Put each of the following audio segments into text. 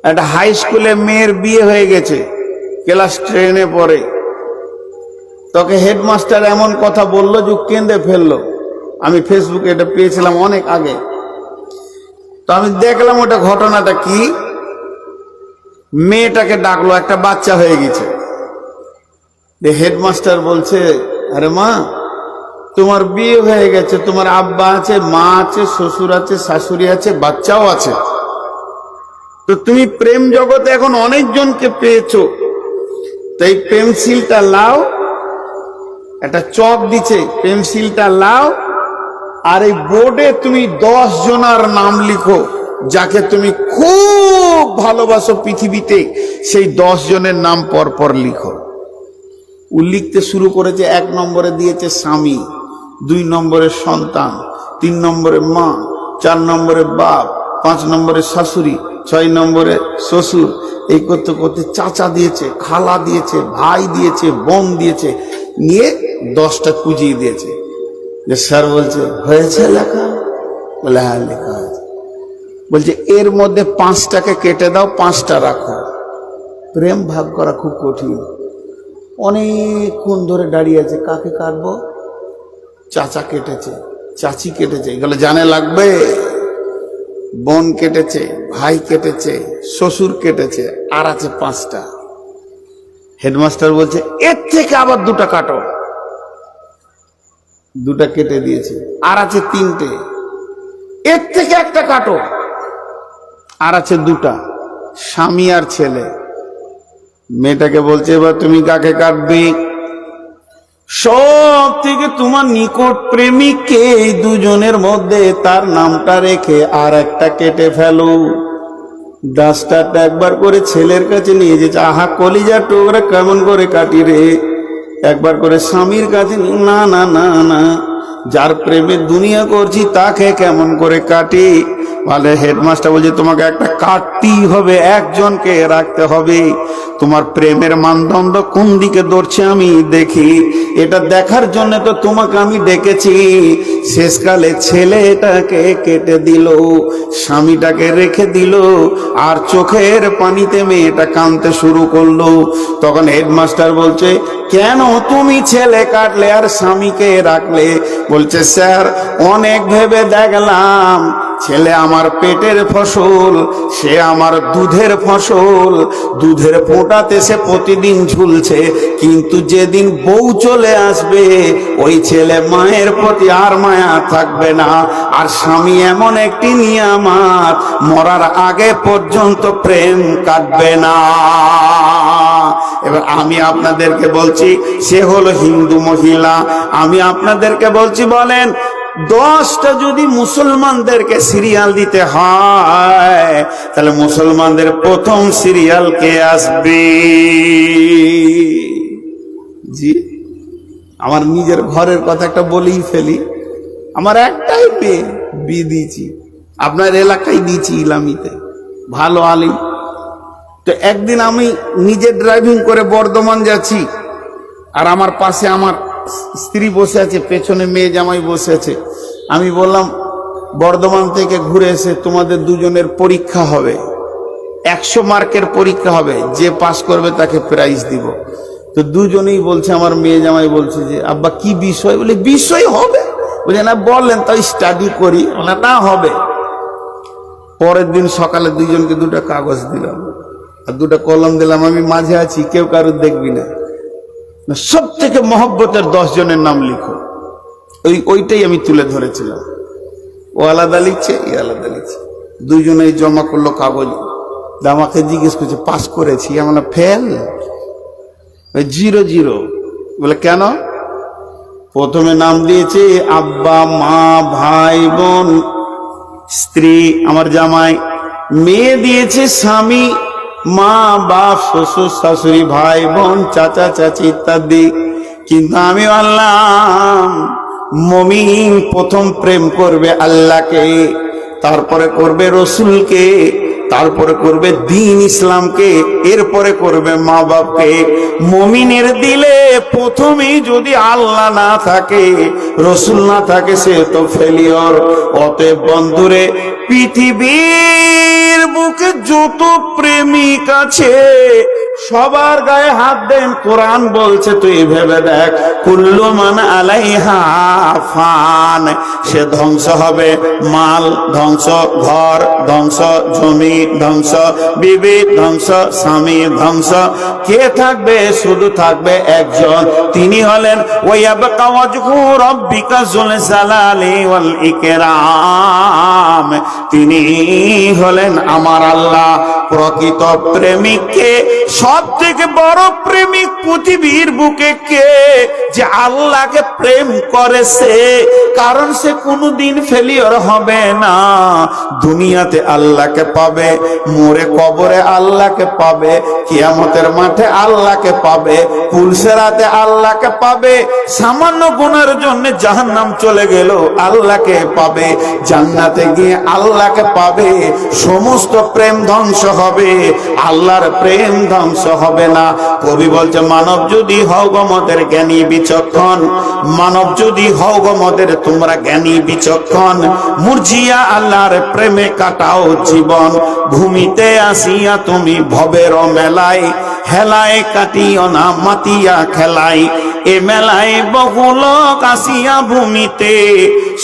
একটা হাই স্কুলে মেয়ের বিয়ে হয়ে গেছে, ক্লাস 10-এ পড়ে। তোকে হেডমাস্টার এমন কথা বললো যে কেঁদে ফেললো। আমি ফেসবুকে এটা পেয়েছিলাম অনেক আগে। তো আমি দেখলাম ওটা ঘটনাটা কি। মেয়েটাকে ডাকলো, একটা বাচ্চা হয়ে গেছে। হেডমাস্টার বলছে, আরে মা, তোমার বিয়ে হয়ে গেছে, তোমার আব্বা আছে, মা আছে, শ্বশুর আছে, শাশুড়ি আছে, বাচ্চাও আছে। তো তুমি প্রেম জগতে এখন অনেকজনকে পেয়েছো, তো এই পেন্সিলটা লাও, একটা চক দিছে, পেন্সিলটা লাও, আর এই বোর্ডে তুমি 10 জনার নাম লিখো যাকে তুমি খুব ভালোবাসো পৃথিবীতে, সেই 10 জনের নাম পর পর লিখো। ও লিখতে শুরু করেছে। 1 নম্বরে দিয়েছে স্বামী, 2 নম্বরে সন্তান, 3 নম্বরে মা, 4 নম্বরে বাপ, 5 নম্বরে শাশুড়ি, 6 নম্বরে শ্বশুর। এই করতে করতে চাচা দিয়েছে, খালা দিয়েছে, ভাই দিয়েছে, বোন দিয়েছে, নিয়ে 10টা কুজিয়ে দিয়েছে। যে স্যার বলছে, হয়েছে লেখা? বলে হ্যাঁ লেখা হয়েছে। বলছে এর মধ্যে 5টাকে কেটে দাও, 5টা রাখো। প্রেম ভাগ করা খুব কঠিন। অনেকক্ষণ ধরে দাঁড়িয়ে আছে, কাকে কাটবো? চাচা কেটেছে, চাচি কেটেছে, এগুলো জানে লাগবে। বোন কেটেছে, ভাই কেটেছে, শ্বশুর কেটেছে, আর আছে 5টা। হেডমাস্টার বলছে এর থেকে আবার 2টা কাটো। 2টা কেটে দিয়েছে, আর আছে 3টে। এর থেকে 1টা কাটো, আর আছে 2টা, স্বামী আর ছেলে। মেয়েটাকে বলছে এবার তুমি কাকে কাটবে? সব থেকে তোমার নিকট প্রেমিককে এই 2 জনের মধ্যে তার নামটা রেখে আর একটা কেটে ফেলো। ডাস্টারটা একবার করে ছেলের কাছে নিয়ে যেছে, আহা কলিজা টুকরা কেমন করে কাটি রে। একবার করে স্বামীর কাছে, না না না না, যার প্রেমে দুনিয়া করছি তাকে কেমন করে কাটি। বলে হেডমাস্টার বলছে তোমাকে একটা কাটতেই হবে, একজনকে রাখতে হবে। তোমার প্রেমের মানদণ্ড কোন দিকে দৌড়ছে আমি দেখি, এটা দেখার জন্য তো তোমাকে আমি ডেকেছি। শেষকালে ছেলেটাকে কেটে দিল, স্বামীটাকে রেখে দিল, আর চোখের পানিতে মেয়েটা কাঁদতে শুরু করলো। তখন হেডমাস্টার বলছে কেন তুমি ছেলে কাটলে আর স্বামীকে রাখলে? বলছে স্যার অনেক ভেবে দেখলাম, ছেলে আমার পেটের ফসল, সে আমার দুধের ফসল, দুধের ফোঁটাতে সে প্রতিদিন ঝুলছে, কিন্তু যেদিন বউ চলে আসবে ওই ছেলে মায়ের প্রতি আর মায়া থাকবে না। আর স্বামী এমন একটি নিয়ামত, মরার আগে পর্যন্ত প্রেম কাটবে না। এবার আমি আপনাদেরকে বলছি, সে হলো হিন্দু মহিলা, আমি আপনাদেরকে বলছি বলেন 10টা যদি মুসলমানদেরকে সিরিয়াল দিতে হয়, তাহলে মুসলমানদের প্রথম সিরিয়াল কে আসবে? জি, আমার নিজের ঘরের কথা একটা বলেই ফেলি। আমার একটাই মেয়ে, বিয়ে দিয়েছি, আপনার এলাকায় দিয়েছি, ইলামিতে, ভালো আলিম। তো একদিন আমি নিজে ড্রাইভিং করে বর্ধমান যাচ্ছি, আর আমার পাশে আমার স্ত্রী বসে আছে, পেছনে মেয়ে জামাই বসে আছে। আমি বললাম বর্ধমান থেকে ঘুরে এসে তোমাদের 2 জনের পরীক্ষা হবে, 100 মার্কের পরীক্ষা হবে, যে পাস করবে তাকে প্রাইজ দিব। তো 2 জনেই বলছে, আমার মেয়ে জামাই বলছে যে আব্বা কি বিষয়? বলে বিষয় হবে। বলে না বললেন তাই স্টাডি করি। বলে না হবে। পরের দিন সকালে 2 জনকে 2টা কাগজ দিলাম আর 2টা কলম দিলাম, আমি মাঝে আছি, কেউ কারোর দেখবি না, সব থেকে মহব্বতের 10 জনের নাম লিখো। ওইটাই আমি তুলে ধরেছিলাম। ও আলাদা লিখছে, এ আলাদা লিখছে। 2 জনেই জমা করলো কাগজ। আমাকে জিজ্ঞেস করছে পাস করেছি? আমরা ফেল, 0-0। বলে কেন? প্রথমে নাম দিয়েছে আব্বা, মা, ভাই, বোন, স্ত্রী আমার জামাই। মেয়ে দিয়েছে স্বামী, মা, বাপ, শ্বশুর, শাশুড়ি, ভাই, বোন, চাচা, চাচি ইত্যাদি। কিন্তু আমি বললাম মুমিন প্রথম প্রেম করবে আল্লাহকে, তারপরে করবে রসুলকে, তারপরে করবে দ্বীন ইসলামকে, এরপরে করবে মা বাপকে। মুমিনের দিলে প্রথমেই যদি আল্লাহ না থাকে, রসুল না থাকে, সে তো ফেলিওর। অতএব বন্ধুরে, পৃথিবীর বুকে যত প্রেমিক আছে সবার গায়ে হাত দেন। কোরআন বলছে, তুই ভেবে দেখ, কুল্লু মান আলাইহা ফান, সে ধ্বংস হবে। মাল ধ্বংস, ঘর ধ্বংস, জমি ধ্বংস, বিবি ধ্বংস, স্বামী ধ্বংস। কে থাকবে? শুধু থাকবে একজন, তিনি হলেন ওয়ায়াবকা ওয়াজহু রাব্বিকা যুল জালালি ওয়াল ইকরাম, তিনি হলেন আমার আল্লাহ। প্রকৃত প্রেমিককে, সব থেকে বড় প্রেমিক পৃথিবীর বুকে কে? যে আল্লাহকে প্রেম করেছে, কারণ সে কোনোদিন ফেলিওর হবে না। দুনিয়াতে আল্লাহকে পাবে, মরে কবরে আল্লাহকে পাবে, কিয়ামতের মাঠে আল্লাহকে পাবে, পুলসেরাতে আল্লাহকে পাবে। সামান্য গুনার জন্য জাহান্নাম চলে গেল, আল্লাহকে পাবে। জান্নাতে গিয়ে আল্লাহকে পাবে। সমস্ত প্রেম ধ্বংস হবে, আল্লাহর প্রেম ধ্বংস হবে না। কবি বলছে, মানব যদি হও গো মদের জ্ঞানী বিচক্ষণ, মানব যদি হও গো মদের তোমরা জ্ঞানী বিচক্ষণ, মুরজিয়া আল্লাহর প্রেমে কাটাও জীবন। ভূমিতে আসিয়া তুমি ভবের মেলায়, হেলায় কাটিও না মাতিয়া খেলায়। এ মেলায় বহু লোক আসিয়া ভূমিতে,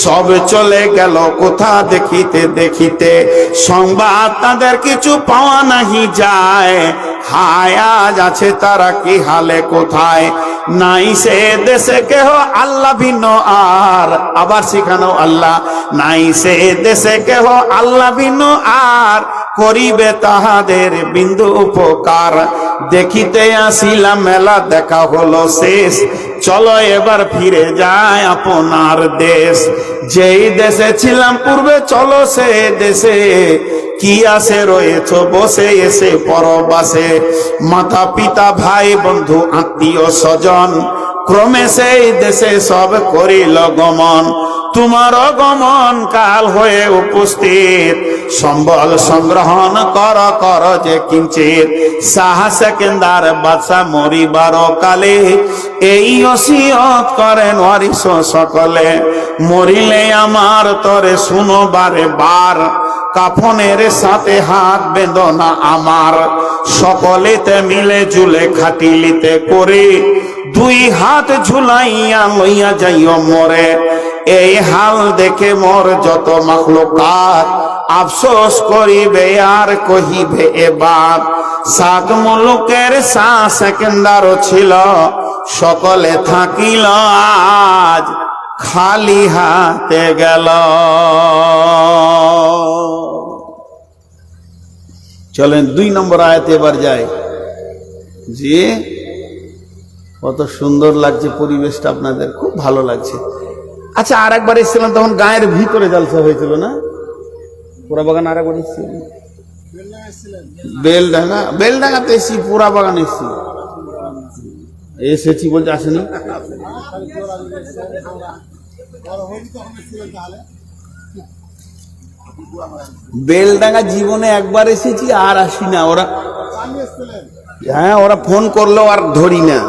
সব চলে গেল কোথা দেখিতে দেখিতে। সংবাদ তাদের কিছু পাওয়া নাহি যায়, হায় আজ আছে তারা কি হালে কোথায়। নাই সে দেশে কেহ আল্লাহ ভিন্ন আর, আবার শিখানো আল্লাহ, নাই সে দেশে কেহ আল্লাহ ভিন্ন আর, করিবে তাহাদের বিন্দু উপকার। দেখিতে আসিলাম মেলা, দেখা হলো শেষ, চলো এবার ফিরে যায় আপনার দেশ। যেই দেশে ছিলাম পূর্বে, চলো সে দেশে, কি আসে রয়েছ বসে এসে পরবাসে। মাতা পিতা ভাই বন্ধু আত্মীয় স্বজন, ক্রমে সেই দেশে সব করিল গমন। তোমার গমন কাল হয়ে উপস্থিত, সম্বল সংগ্রহণ কর কর যে কিঞ্চিত। শাহ সেকেন্দার বাদশা মরিবার কালে, এই ওসিয়ত করেন ওয়ারিস সকলে। মরিলে আমার তরে শুনো বারে বার, কাফনের সাথে হাত বেঁধনা আমার। সকলেতে মিলে জুলে খাটিলিতে করে, দুই হাত ঝুলাইয়া লইয়া যাইও মরে। এই হাল দেখে মোর যত মাখলুকাত, আফসোস করিবে আর কহিবে এবার। সাত মুলুকের শাহ সেকেন্দারও ছিল, সকলে থাকিল আজ খালি হাতে গেল। চলেন 2 নম্বর আয়াতে এবার যাই। জি, কত সুন্দর লাগছে পরিবেশটা, আপনাদের খুব ভালো লাগছে। আচ্ছা, আর একবার এসেছিলাম তখন গায়ের ভিতরে জালসা হয়েছিল না? পুরা বাগান আর একবার এসেছিলাম, বেলডাঙ্গা, বেলডাঙ্গাতে এসেছি, পুরা বাগান এসেছি বলতে আসেনি। বেলডাঙ্গা জীবনে একবার এসেছি, আর আসি না। ওরা, হ্যাঁ, ওরা ফোন করলো আর ধরি না।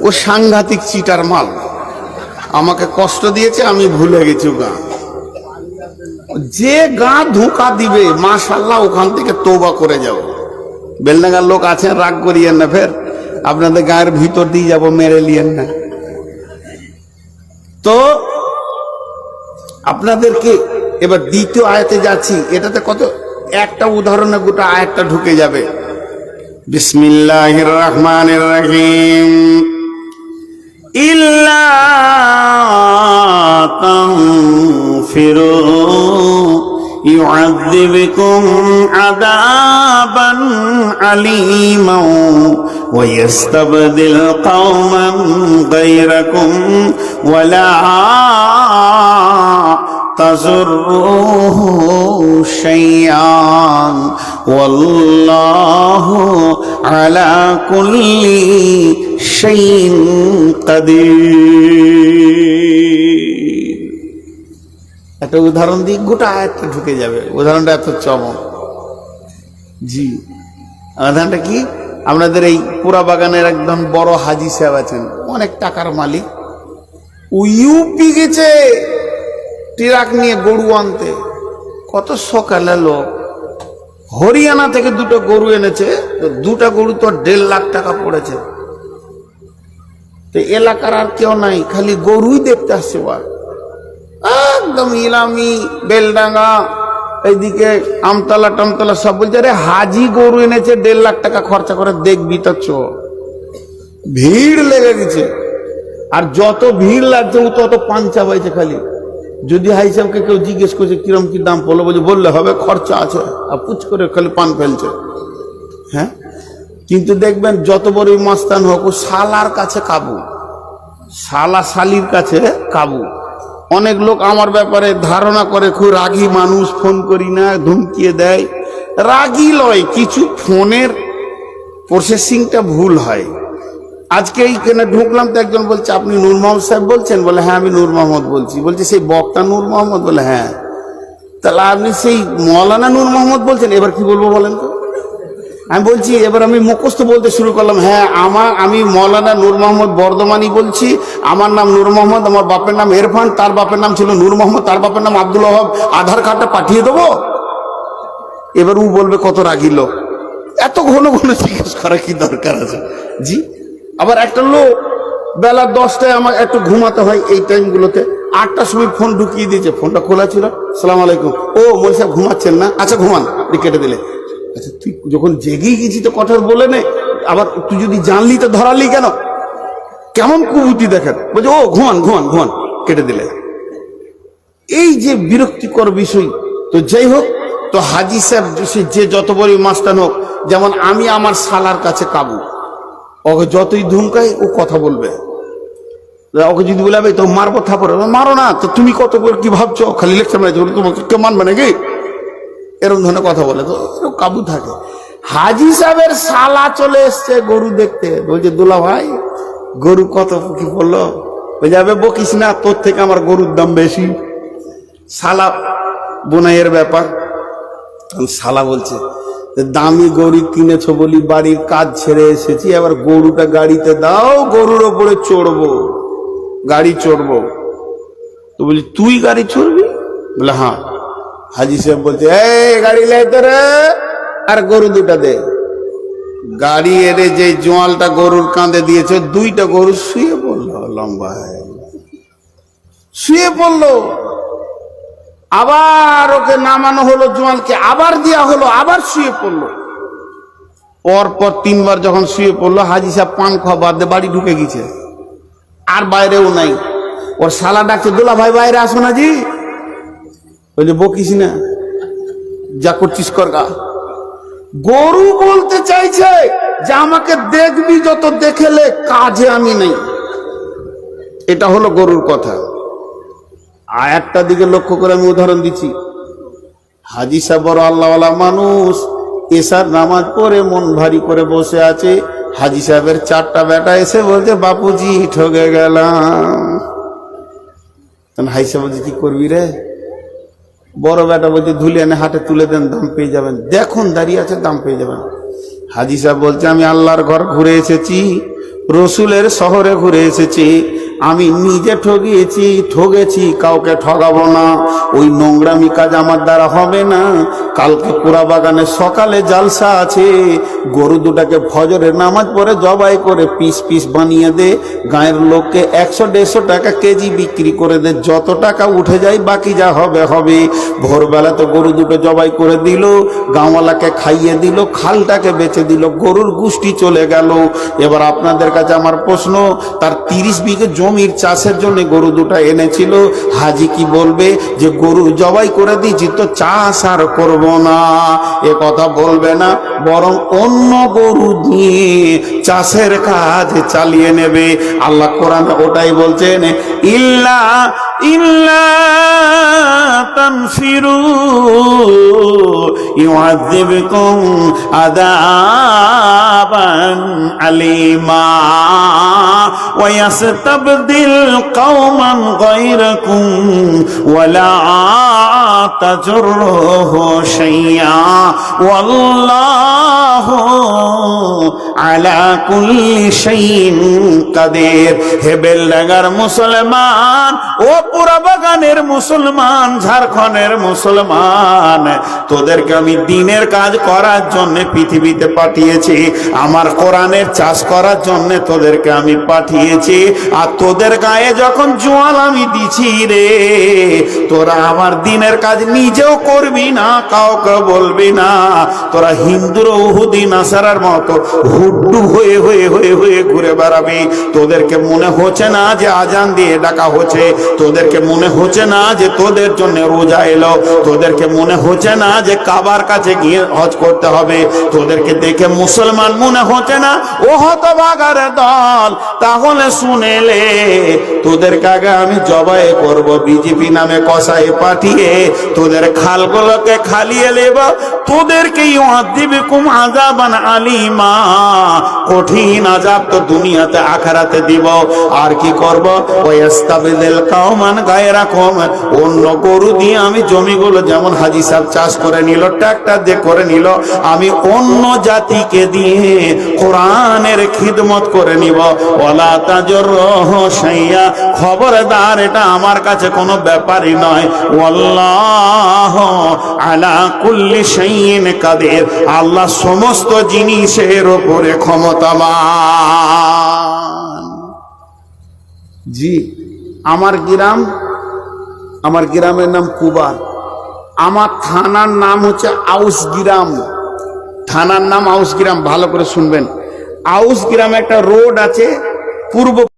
ও সাংঘাতিক চিটার মাল, আমাকে কষ্ট দিয়েছে, আমি ভুলে গেছি। গা যে গা ধোঁকা দিবে, মাশাআল্লাহ, ওখান থেকে তওবা করে যাব। বেলডাঙ্গার লোক আছেন, রাগ করিয়েন না, ফের আপনাদের গায়ের ভিতর দিয়ে যাব, মেরে লিয়েন না। তো আপনাদেরকে এবার দ্বিতীয় আয়াতে যাচ্ছি। এটাতে কত একটা উদাহরণে গোটা আয়াতটা ঢুকে যাবে। বিসমিল্লাহির রহমানির রহিম। ইল্লা তানফিরু يعذبكم عذابا عليما ويستبدل قوما غيركم ولا تضروه شيئا والله على كل شيء قدير। একটা উদাহরণ দিই, গোটা আয়াতটা ঢুকে যাবে। উদাহরণটা এত চমক। জি, ধানটা কি আপনাদের এই পুরা বাগানের একদম বড় হাজি সাহেব আছেন, অনেক টাকার মালিক, ও ইউপি গেছে ট্রাক নিয়ে গরু আনতে। কত সকালে লোক হরিয়ানা থেকে দুটো গরু এনেছে, তো দুটা গরু তো 1.5 লাখ টাকা পড়েছে। তো এলাকার আর কেউ নাই, খালি গরুই দেখতে আসছে। একদম ইলামি বেলডাঙ্গা এইদিকে আমতলা টামতলা সব বলছে আরে হাজি গরু এনেছে 1.5 লাখ টাকা খরচা করে, দেখবি তো চো। ভিড় লেগে গেছে, আর যত ভিড় লাগছে ও তত পাঞ্চা পাইছে খালি। যদি হাই সাহেবকে কেউ জিজ্ঞেস করছে কিরম কি দাম পড়লো, বললে হবে খরচা আছে, আর পুচ করে খালি পান ফেলছে। হ্যাঁ, কিন্তু দেখবেন যত বড়ই মাস্তান হোক, ও শালার কাছে কাবু, শালা শালির কাছে কাবু। অনেক লোক আমার ব্যাপারে ধারণা করে খুব রাগী মানুষ, ফোন করি না, ধমকিয়ে দেয়। রাগী লয়, কিছু ফোনের প্রসেসিংটা ভুল হয়। আজকে এইখানে ঢুকলাম তো একজন বলছে আপনি নূর মোহাম্মদ সাহেব বলছেন? বলে হ্যাঁ আমি নূর মোহাম্মদ বলছি। বলছে সেই বক্তা নূর মোহাম্মদ? বলে হ্যাঁ। তাহলে আপনি সেই মৌলানা নূর মোহাম্মদ বলছেন, এবার কি বলবো বলেন তো? আমি বলছি, এবার আমি মুখস্থ বলতে শুরু করলাম, হ্যাঁ আমি মৌলানা নূর মোহাম্মদ বর্ধমানি বলছি, আমার নাম নূর মোহাম্মদ, আমার বাপের নাম ইরফান, তার বাপের নাম ছিল নূর মোহাম্মদ, তার বাপের নাম আব্দুল ওয়াহাব, আধার কার্ডটা পাঠিয়ে দেবো। এবার ও বলবে কত রাগী লোক, এত ঘন ঘন জিজ্ঞেস করা কি দরকার আছে? জি, আবার একটা লোক বেলা 10টায় আমার একটু ঘুমাতে হয়, এই টাইমগুলোতে 8টার সময় ফোন ঢুকিয়ে দিয়েছে, ফোনটা খোলা ছিল। সালাম আলাইকুম। ও মৌলী সাহেব ঘুমাচ্ছেন না? আচ্ছা ঘুমান, কেটে দিলে। আচ্ছা তুই যখন জেগেই গেছি তো কথা বলে নে, আবার তুই যদি জানলি তো ধরালি কেন? কেমন কুবুদ্ধি দেখেন। বলছে ও ঘুমান ঘুমান ঘুমান, কেটে দিলে। এই যে বিরক্তিকর বিষয়। তো যাই হোক, তো হাজি সাহেব যে যত বড় মাস্তান হোক, যেমন আমি আমার শালার কাছে কাবু, ওকে যতই ধুমকাই ও কথা বলবে। ওকে যদি বলে তো মারবো থাপড়ে, মারো না তো, তুমি কত করে কি ভাবছো, খালি লেকচার মারছো, তোমাকে কেউ মানবে নাকি? এরকম ধরনের কথা বলে, তো কাবু থাকে। হাজি সাহেবের শালা চলে এসছে গরু দেখতে, বলছে দুলা ভাই গরু কত কি বললো? ওই যাবে বকিস না, তোর থেকে আমার গরুর দাম বেশি। শালা বোনাইয়ের ব্যাপার। শালা বলছে দামি গরু কিনেছো বলি বাড়ির কাজ ছেড়ে এসেছি, এবার গরুটা গাড়িতে দাও, গরুর ওপরে চড়বো, গাড়ি চড়বো। তো বলি তুই গাড়ি চড়বি? বলে হ্যাঁ। হাজি সাহেব বলছে এই গাড়ি লাইতে রে, আর গরু দুটা দে। গাড়ি এনে যে জোয়ালটা গরুর কাঁধে দিয়েছে, 2টা গরু শুয়ে পড়লো, লম্বা শুয়ে পড়লো। আবার ওকে নামানো হলো, জোয়ালকে আবার দেওয়া হলো, আবার শুয়ে পড়লো। পরপর 3বার যখন শুয়ে পড়লো, হাজি সাহেব পান খাওয়া বাদ দিয়ে বাড়ি ঢুকে গেছে, আর বাইরেও নাই। ওর শালা ডাকছে দুলা ভাই বাইরে আসো না জি। বলছে বকিস না, যা করছিস কর গা। গরু বলতে চাইছে যে আমাকে দেখবি যত দেখেলে, কাজে আমি নেই। এটা হলো গরুর কথা। আর একটা দিকে লক্ষ্য করে আমি উদাহরণ দিচ্ছি। হাজি সাহেব বড় আল্লাহওয়ালা মানুষ, এশার নামাজ পড়ে মন ভারী করে বসে আছে। হাজি সাহেবের 4টা বেটা এসে বলছে বাপুজি ঠকে গেলাম। হাজি সাহেব বলছে কি করবি রে? বড় বেটা বলছে ধুলে এনে হাটে তুলে দেন, দাম পেয়ে যাবেন। দেখুন দাঁড়িয়ে আছে, দাম পেয়ে যাবেন। হাজি সাহেব বলছে আমি আল্লাহর ঘর ঘুরে এসেছি, রসুলের শহরে ঘুরে এসেছি, আমি নিজে ঠগেছি, কাউকে ঠগাবো না। ওই নোংরামি কাজ আমার দ্বারা হবে না। কালকে পুরা বাগানে সকালে জালসা আছে, গরু দুটাকে ফজরের নামাজ পড়ে জবাই করে পিস পিস বানিয়ে দে, গায়ের লোককে 100-150 টাকা কেজি বিক্রি করে দে, যত টাকা উঠে যায় বাকি যা হবে হবে। ভোরবেলা তো গরু দুটো জবাই করে দিল, গাঁওয়ালাকে খাইয়ে দিল, খালটাকে বেচে দিল, গরুর গুষ্টি চলে গেল। এবার আপনাদের কাছে আমার প্রশ্ন, তার 30 বিঘে জমির চাষের জন্য গরু দুটা এনেছিল, হাজি কি বলবে যে গরু জবাই করে দিয়েছি তো চাষ আর করব না? এ কথা বলবে না, বরং অন্য গরু দিয়ে চাষের কাজ চালিয়ে নেবে। আল্লাহ কোরআনে ওটাই বলছেন, ইল্লা ইল্লা তানফিরু ইউআযিবকুম আযাবান আলীমা ওয়া ইয়াস্তাবদিল কওমান গায়রাকুম ওয়া লা তাজুরুহু শাইয়্যা ওয়াল্লাহু আলা কুল্লি শাইইন কাদির। হে বেলডাঙ্গার মুসলমান, ও পুরা বাগানের মুসলমান, ঝাড়খণ্ডের মুসলমান, তোদেরকে আমি দিনের কাজ করার জন্য পৃথিবীতে পাঠিয়েছি, আমার কোরআনের চাষ করার জন্য তোদেরকে আমি পাঠিয়েছি। আর তোদের গায়ে যখন জোয়াল আমি দিছি রে, তোরা আমার দিনের কাজ নিজেও করবি না, কাউকে বলবি না। তোরা হিন্দুর উহুদি নাসারার মতো হুড্ডু হয়ে হয়ে হয়ে হয়ে ঘুরে বেড়াবি। তোদেরকে মনে হচ্ছে না যে আজান দিয়ে ডাকা হচ্ছে, তোদেরকে মনে হচ্ছে না যে তোদের জন্য রোজা এলো, তোদেরকে মনে হচ্ছে না যে কাবার কাছে গিয়ে হজ করতে হবে, তোদেরকে দেখে মুসলমান মনে হচ্ছে না। ও হতভাগার দল, তাহলে শুনেলে তোদেরকে আগে আমি জবাই করব, বিজেপি নামে কসাই পাঠিয়ে তোদের খালগুলোকে খালিয়ে নেব, তোদেরকে ইউআযিবকুম আযাবান আলীমা, কঠিন আযাব তো দুনিয়াতে আখিরাতে দিব। আর কি করব? ওয়াস্তাবদিল কওমান গায়রাকুম, অন্য গরু দিয়ে আমি জমিগুলো যেমন হাজী সাহেব চাষ করে নিল, ট্রাক্টর দিয়ে করে নিল, আমি অন্য জাতিকে দিয়ে কোরআনের খিদমত করে নিব। ওয়ালা তাজুরুহু শাইয়্যা, খবরদার এটা আমার কাছে কোনো ব্যাপারই নয়। ওয়াল্লাহু আলা কুল্লি শাইইন কাদির, আল্লাহ সমস্ত জিনিসের উপরে ক্ষমতাবান। জি, আমার গ্রামের নাম কুবার, আমার থানার নাম হচ্ছে আউসগ্রাম, থানার নাম আউসগ্রাম। ভালো করে শুনবেন, আউসগ্রামে একটা রোড আছে পূর্ব